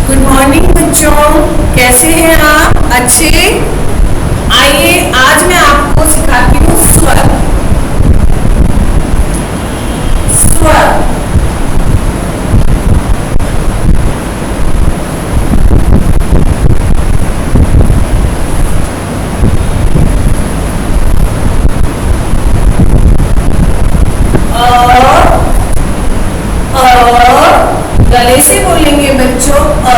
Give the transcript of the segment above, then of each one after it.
Good morning बच्चों, कैसे हैं आप? अच्छे। आइए आज मैं आपको सिखाती हूँ स्वर। स्वर गले से बोलेंगे बच्चों। आ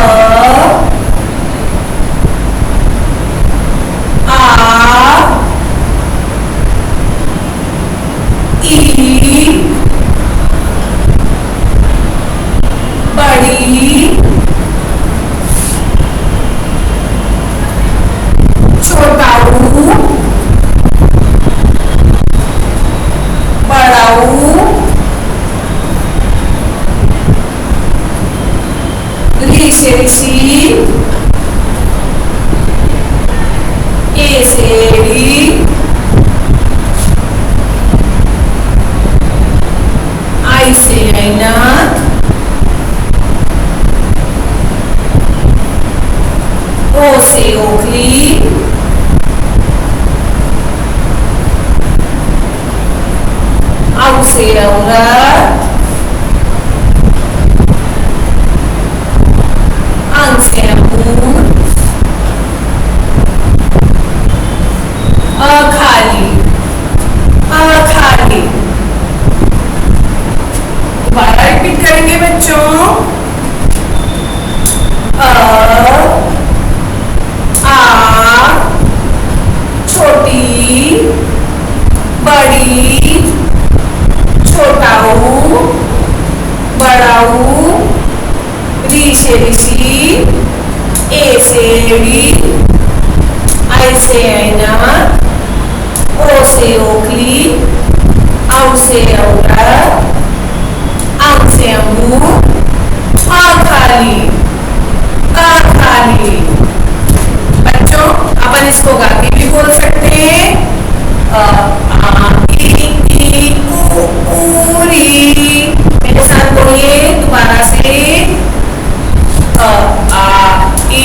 ई बड़ी छोटा ऊ बड़ा ऊ री से ऋषि ए से री आई से ऐनक ओ से ओखली औ से औरत अंग से अंगूर अखाली अखाली। दोबारा रिपीट करेंगे बच्चों। आ छोटी बड़ी छोटा ऊ बड़ा ऊ री से ऋषि ए से एड़ी आई से ऐनक ओ से ओखली औ से औरत अंग से अंगूर अखाली अखाली। बच्चों अपन इसको गा के भी बोल सकते हैं। ई ऊ री। मेरे साथ बोलिए दोबारा से। ई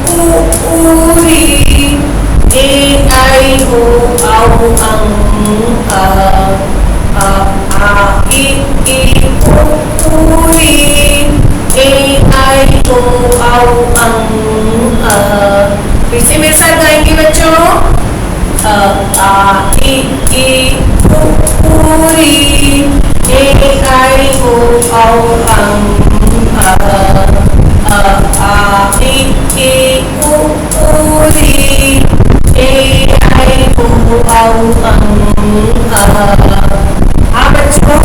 ऊ री ए आई ओ औ अंग ई ऊ री ए आई ओ औ अंग। फिर से मेरे साथ गाएंगे बच्चों। ई ऊ री ए आई ओ औ अंग ई ऊ री ए आई ओ औ अंग। हाँ बच्चों,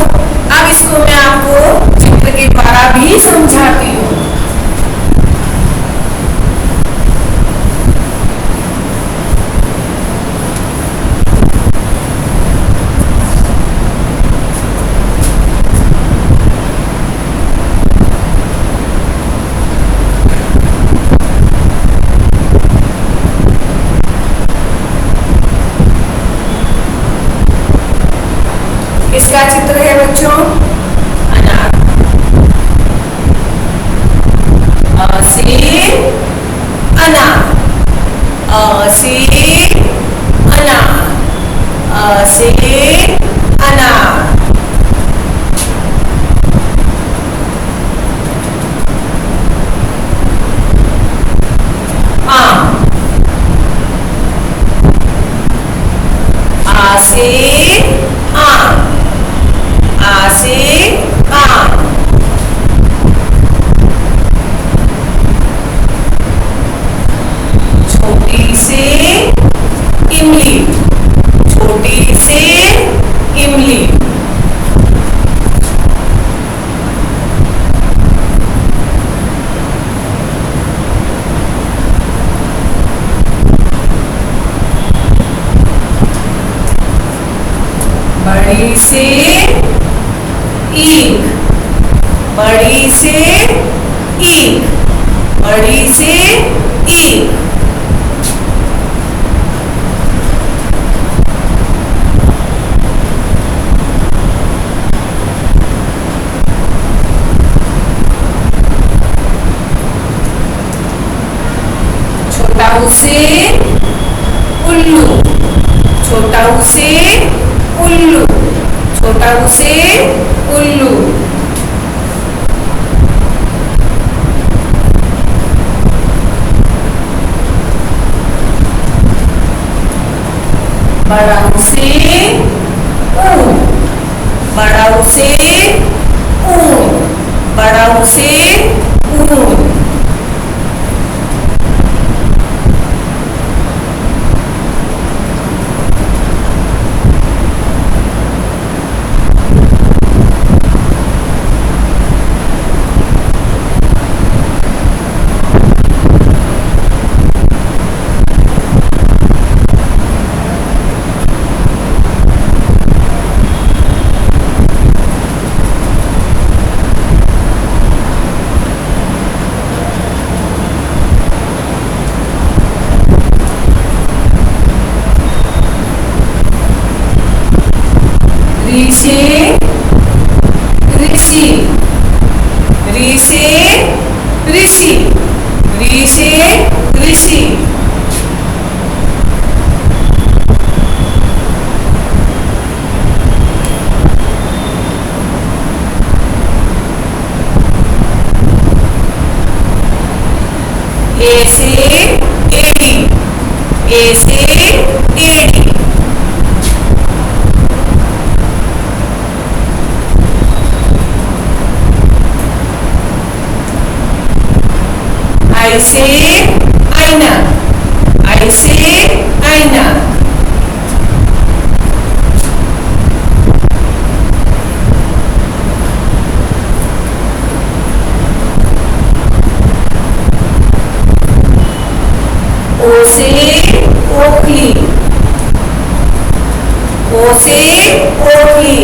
अब इसको मैं आपको चित्र के द्वारा भी समझाती हूँ। इसका चित्र है बच्चों अनार। अ से अनार अ से अनार अ से अनार। आम आ से आम आ से ऊ से उल्लू, छोटा ऊ से उल्लू, छोटा ऊ से उल्लू। बड़ा ऊ से ऊन, बड़ा ऊ से ऊन, बड़ा ऊ से ऊन। री से ऋषि, री से ऋषि, री से ऋषि। ए से एड़ी, ए से एड़ी। आई से आईना, आई से आईना। ओ से ओखली, ओ से ओखली।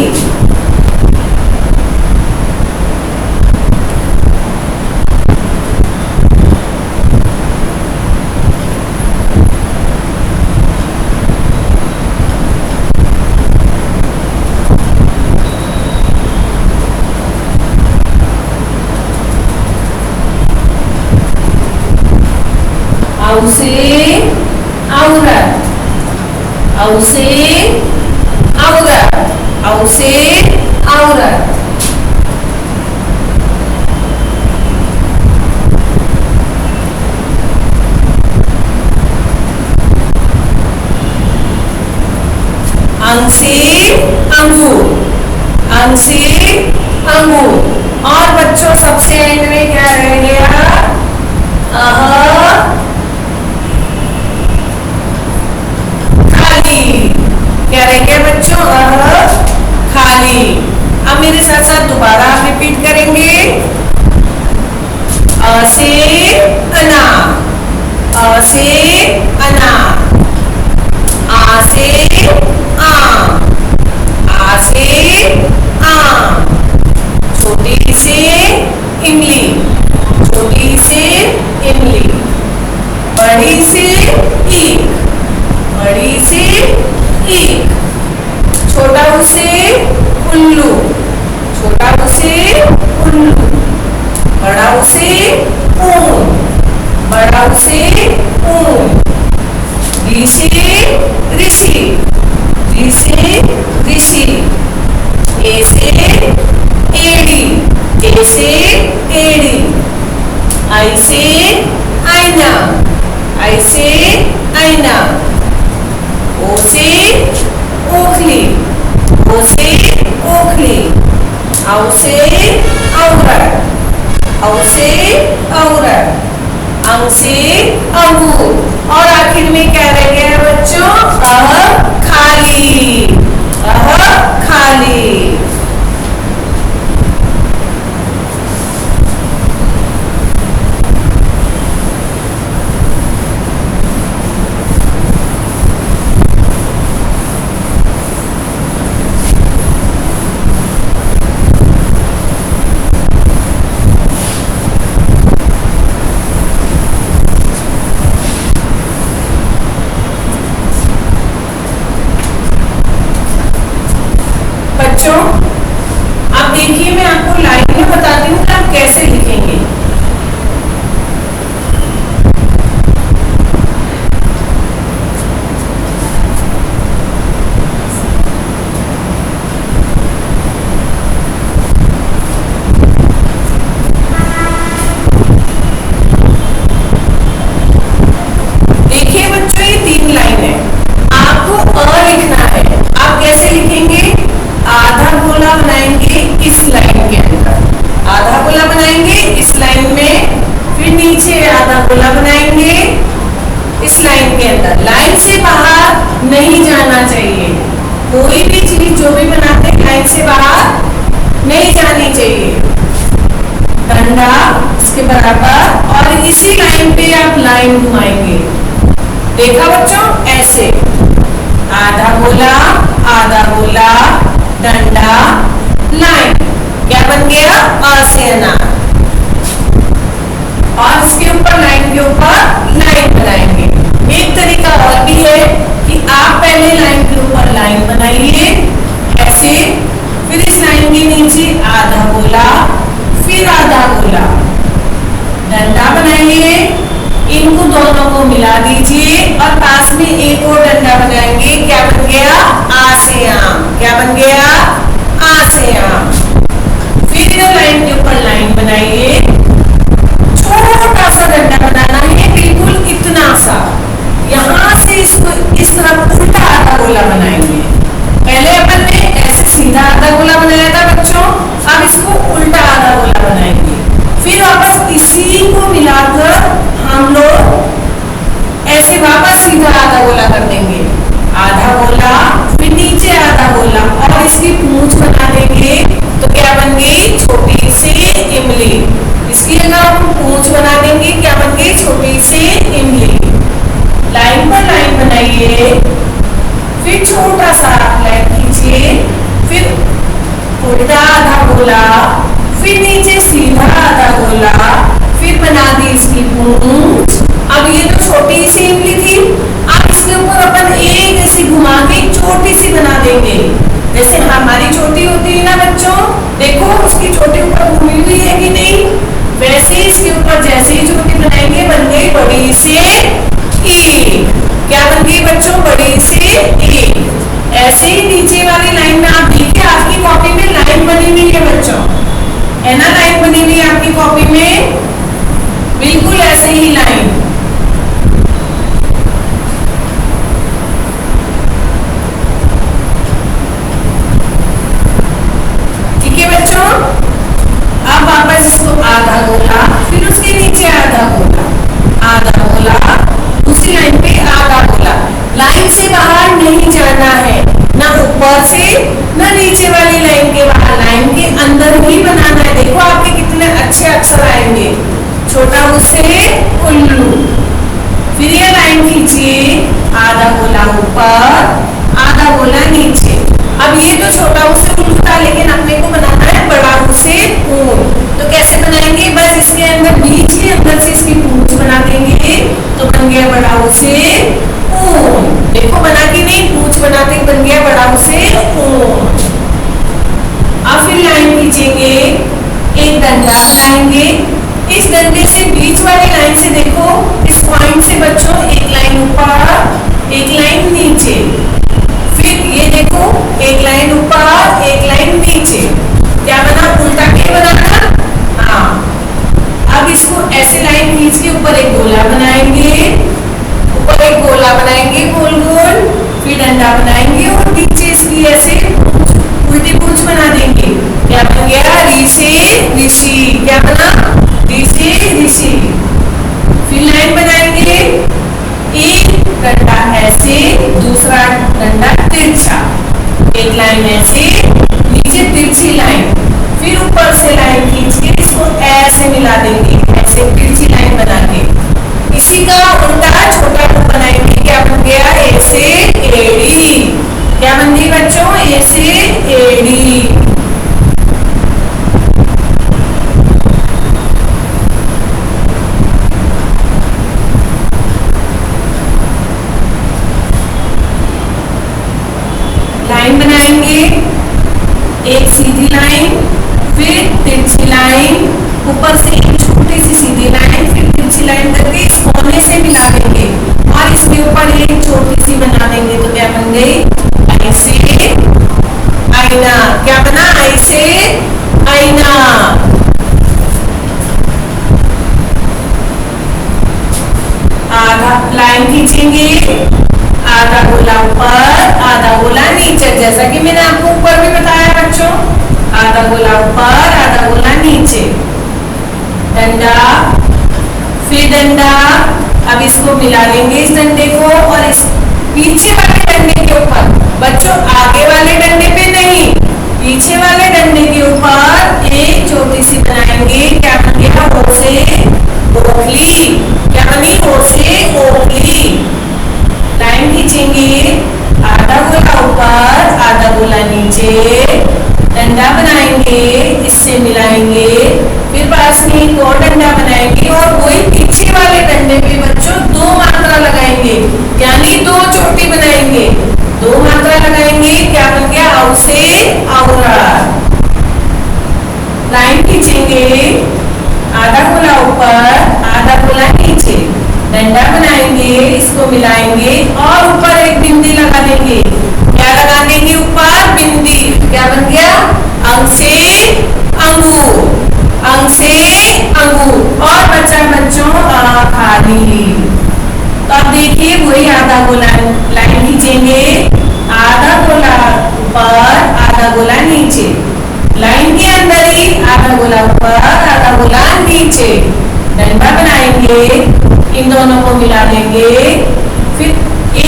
औ से औरत, औ से औरत, औ से औरत। अंग से अंगूर, अंग से अंगूर। और बच्चों सबसे एंड में क्या रह गया? खाली। क्या रह गया बच्चों? खाली। अब मेरे साथ साथ दोबारा आप रिपीट करेंगे। अ से अनार, अ से अनार। आ से आम, आ से आम। छोटी से इमली, छोटी से इमली। बड़ी से ईख, बड़ी से ईख। छोटा ऊ से उल्लू, छोटा ऊ से उल्लू। बड़ा ऊ से ऊन, बड़ा ऊ से ऊन। री से ऋषि, री से ऋषि। ए से एड़ी, ए से एड़ी। आई से आईना, आई से आईना। ओ से ओखली, ओ से ओखली। औ से औरत, औ से औरत। अंग से अंगूर। और आखिर में क्या रह गया है बच्चों? खाली, खाली। बच्चों लाइन घुमाएंगे। देखा बच्चों, ऐसे आधा गोला, आधा गोला, डंडा, लाइन। क्या बन गया? अ से अनार। और इसके ऊपर लाइन के ऊपर लाइन बनाएंगे। एक तरीका और भी है कि आप पहले लाइन के ऊपर लाइन बनाइए ऐसे, फिर इस लाइन के नीचे आधा गोला, फिर आधा गोला, डंडा बनाइए, इनको दोनों को मिला दीजिए और पास में एक और डंडा बनाएंगे। क्या बन गया? आ से आम। क्या बन गया? आ से आम। फिर इधर लाइन के ऊपर लाइन बनाइए, छोटा सा डंडा बनाना है, बिल्कुल इतना सा। यहां से इसको इस तरफ उल्टा आधा गोला बनाएंगे। पहले अपन ने ऐसे सीधा आधा गोला बनाया था बच्चों, अब इसको उल्टा आधा गोला बनाएंगे। फिर वापस इसी को मिलाकर हम लोग ऐसे वापस सीधा आधा गोला कर देंगे। आधा गोला, फिर नीचे आधा गोला और इसकी पूंछ बना देंगे। तो क्या बन गई? छोटी सी इमली। इसकी अगर हम पूंछ बना देंगे, क्या बन गई? छोटी सी इमली। लाइन पर लाइन बनाइए, फिर छोटा सा लाइन खींचिए, फिर उल्टा आधा गोला, फिर नीचे सीधा आधा गोला, फिर बना दी इसकी पूंछ। अब ये तो छोटी सी इमली थी, अब इसके ऊपर अपन एक ऐसी घुमा के छोटी सी बना देंगे। जैसे हमारी चोटी होती है ना बच्चों, देखो उसकी चोटी ऊपर घूमी हुई है कि नहीं, वैसे ही इसके ऊपर जैसे ही चोटी बनाएंगे बन गई बड़ी सी ईंट। क्या बन गई बच्चों? बड़ी सी ईंट। ऐसे ही नीचे वाली लाइन में आप देखिए, आपकी कॉपी में लाइन बनी हुई है बच्चों, है ना? लाइन बनी हुई है आपकी कॉपी में, बिल्कुल ऐसे ही लाइन। ठीक है बच्चों, अब वापस इसको आधा गोला, फिर उसके नीचे आधा गोला, आधा गोला, दूसरी लाइन पे आधा गोला। लाइन से बाहर नहीं जाना है, ना ऊपर से ना नीचे वाली लाइन के बाहर, लाइन के अंदर ही बनाना है। देखो आपके कितने अच्छे अक्षर आएंगे। छोटा उससे उल्लू। फिर ये लाइन खींचिए, आधा गोला ऊपर, आधा गोला नीचे। अब ये तो छोटा उससे उल्लू था, लेकिन अपने को बनाना है बड़ा उससे ऊन। तो कैसे बनाएंगे? बस इसके अंदर बीच के अंदर से इसकी पूंछ बना देंगे, तो बन गया बड़ा उसे ऊन। देखो बना के नहीं, पूंछ बनाते बन गया बड़ा उसे ऊन। अब फिर लाइन खींचेंगे, एक डंडा बनाएंगे, इस डंडे से बीच वाली लाइन से देखो, इस पॉइंट से बच्चों एक लाइन ऊपर, एक लाइन नीचे, फिर ये देखो एक लाइन ऊपर, एक लाइन नीचे। क्या बना? उल्टा के बना था। हाँ, अब इसको ऐसे लाइन खींच के ऊपर एक गोला बनाएंगे, ऊपर एक गोला बनाएंगे गोल गोल, फिर डंडा बनाएंगे और नीचे इसकी ऐसे उल्टी पूंछ बना देंगे। क्या बन गया? री से ऋषि। क्या बना? री से ऋषि। फिर लाइन बनाएंगे, एक डंडा ऐसे, दूसरा डंडा तिरछा, एक लाइन ऐसे, नीचे तिरछी लाइन, फिर ऊपर से लाइन खींच के इसको ऐसे मिला देंगे, ऐसे तिरछी लाइन बना के। इसी का उल्टा छोटा रूप बनाएंगे। क्या बन गया? ऐसे एड़ी। क्या बन गई बच्चों? ऐसे एड़ी। लाइन बनाएंगे, एक सीधी लाइन, फिर तिरछी लाइन, ऊपर से एक छोटी सी सीधी लाइन, फिर तिरछी लाइन करके इस कोने से मिला देंगे और इसके ऊपर एक छोटी सी बना देंगे। तो क्या बन गई? ऐसे आईना। क्या बना? ऐसे आईना। आधा लाइन खींचेंगे, आधा गोला ऊपर, आधा गोला नीचे, जैसा कि मैंने आपको ऊपर भी बताया बच्चों, आधा गोला ऊपर, आधा गोला नीचे, डंडा, फिर डंडा। अब इसको मिला लेंगे इस डंडे को और इस पीछे वाले डंडे के ऊपर, बच्चों आगे वाले डंडे पे नहीं, पीछे वाले डंडे के ऊपर एक छोटी सी बनाएंगे। क्या बन गया? हो से ओखली। क्या बनी? हो से कसनी एक और डंडा बनाएंगे और वही पीछे वाले डंडे पे बच्चों 2 मात्रा लगाएंगे, यानी 2 चोटी बनाएंगे, 2 मात्रा लगाएंगे। क्या बन गया? औ से औरत। लाइन खींचेंगे, आधा गोला ऊपर आधा गोला नीचे, डंडा बनाएंगे, इसको मिलाएंगे और ऊपर एक बिंदी लगा देंगे। क्या लगा देंगे ऊपर? बिंदी। क्या बन गया? अंग से अंगूर, अंग से अंगूर। और बचा बच्चों खाली। तो अब देखिए वही आधा गोला लाइन खींचेंगे, आधा गोला ऊपर आधा गोला नीचे, लाइन के अंदर ही आधा गोला ऊपर आधा गोला नीचे, डंडा बनाएंगे, इन दोनों को मिला देंगे, फिर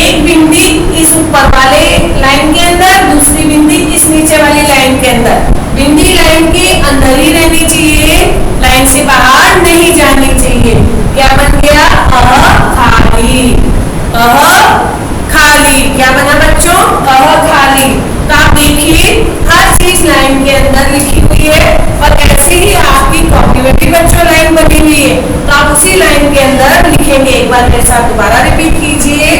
एक बिंदी इस ऊपर वाले लाइन के अंदर, दूसरी बिंदी इस नीचे वाली लाइन के अंदर। बिंदी लाइन के अंदर ही रहनी चाहिए, लाइन से बाहर नहीं जानी चाहिए। क्या बन गया? खाली, खाली। क्या बना बच्चों? खाली। तो आप देखिए हर चीज लाइन के अंदर लिखी हुई है और ऐसे ही आपकी कॉपी में भी बच्चों लाइन बनी हुई है, तो आप उसी लाइन के अंदर लिखेंगे। एक बार मेरे साथ दोबारा रिपीट कीजिए।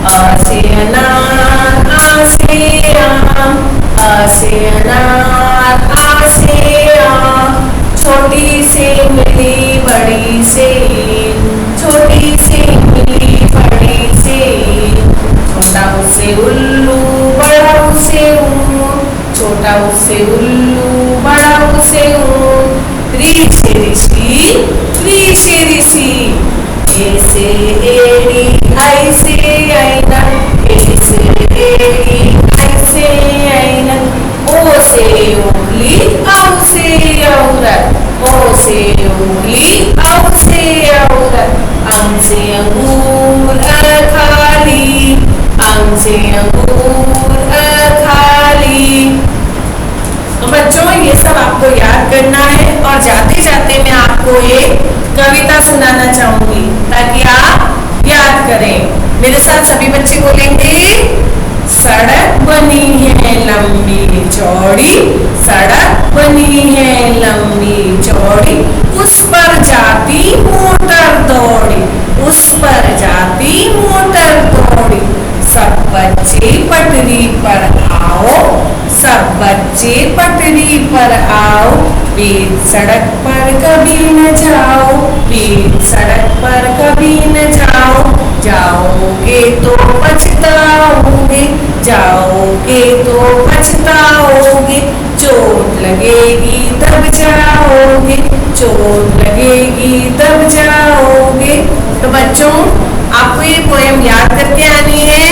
अ से अनार, आ से आम, अ से अनार, आ से आम, छोटी से मिली बड़ी से, छोटी से मिली बड़ी से, छोटा उससे उल्लू बड़ा उससे ऊन, छोटा उससे उल्लू बड़ा उससे ऊन, री से ऋषि, री से ऋषि, ए से एड़ी, आई से ऐनक, ए से एड़ी, आई से ऐनक, ओ से उंगली, औ से औरत, ओ से उंगली, औ से औरत, अंग से अंगूर खाली, अंग से अंगूर खाली। तो बच्चों ये सब आपको याद करना है और जाते जाते मैं आपको एक कविता सुनाना चाहूंगी ताकि आप याद करें। मेरे साथ सभी बच्चे बोलेंगे। सड़क बनी है लंबी चौड़ी, सड़क बनी है लंबी चौड़ी, उस पर जाती मोटर दौड़ी, उस पर जाती मोटर दौड़ी, सब बच्चे पटरी पर आओ, सब बच्चे पटरी पर आओ, बीच सड़क पर कभी न जाओ, बीच सड़क पर कभी न जाओ, जाओगे तो पछताओगे, जाओगे तो पछताओगे, चोट लगेगी तब जाओगे, चोट लगेगी तब जाओगे। तो बच्चों आपको ये पोएम याद करके आनी है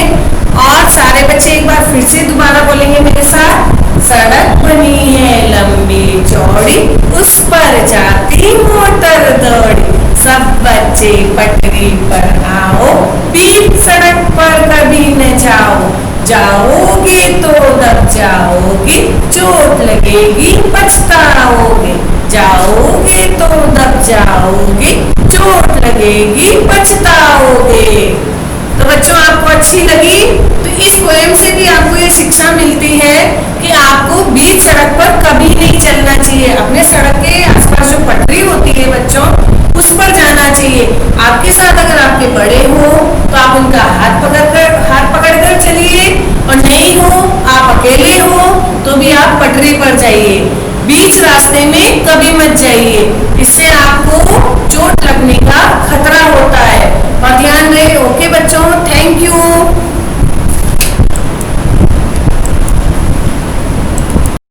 और सारे बच्चे एक बार फिर से दोबारा बोलेंगे मेरे साथ। सड़क बनी है लंबी चौड़ी, उस पर जाती मोटर दौड़ी, सब बच्चे पटरी पर आओ, बीच सड़क पर कभी न जाओ, जाओगे तो दब जाओगे, चोट लगेगी पछताओगे, जाओगे तो दब जाओगे, चोट लगेगी पछताओगे। तो बच्चों आपको अच्छी लगी? तो इस पोएम से भी आपको ये शिक्षा मिलती है कि आपको बीच सड़क पर कभी नहीं चलना चाहिए। अपने सड़क के आसपास जो पटरी होती है बच्चों, उस पर जाना चाहिए। आपके साथ अगर आपके बड़े हो तो आप उनका हाथ पकड़कर चलिए, और नहीं हो आप अकेले हो तो भी आप पटरी पर जाइए, बीच रास्ते में कभी मत जाइए। इससे आपको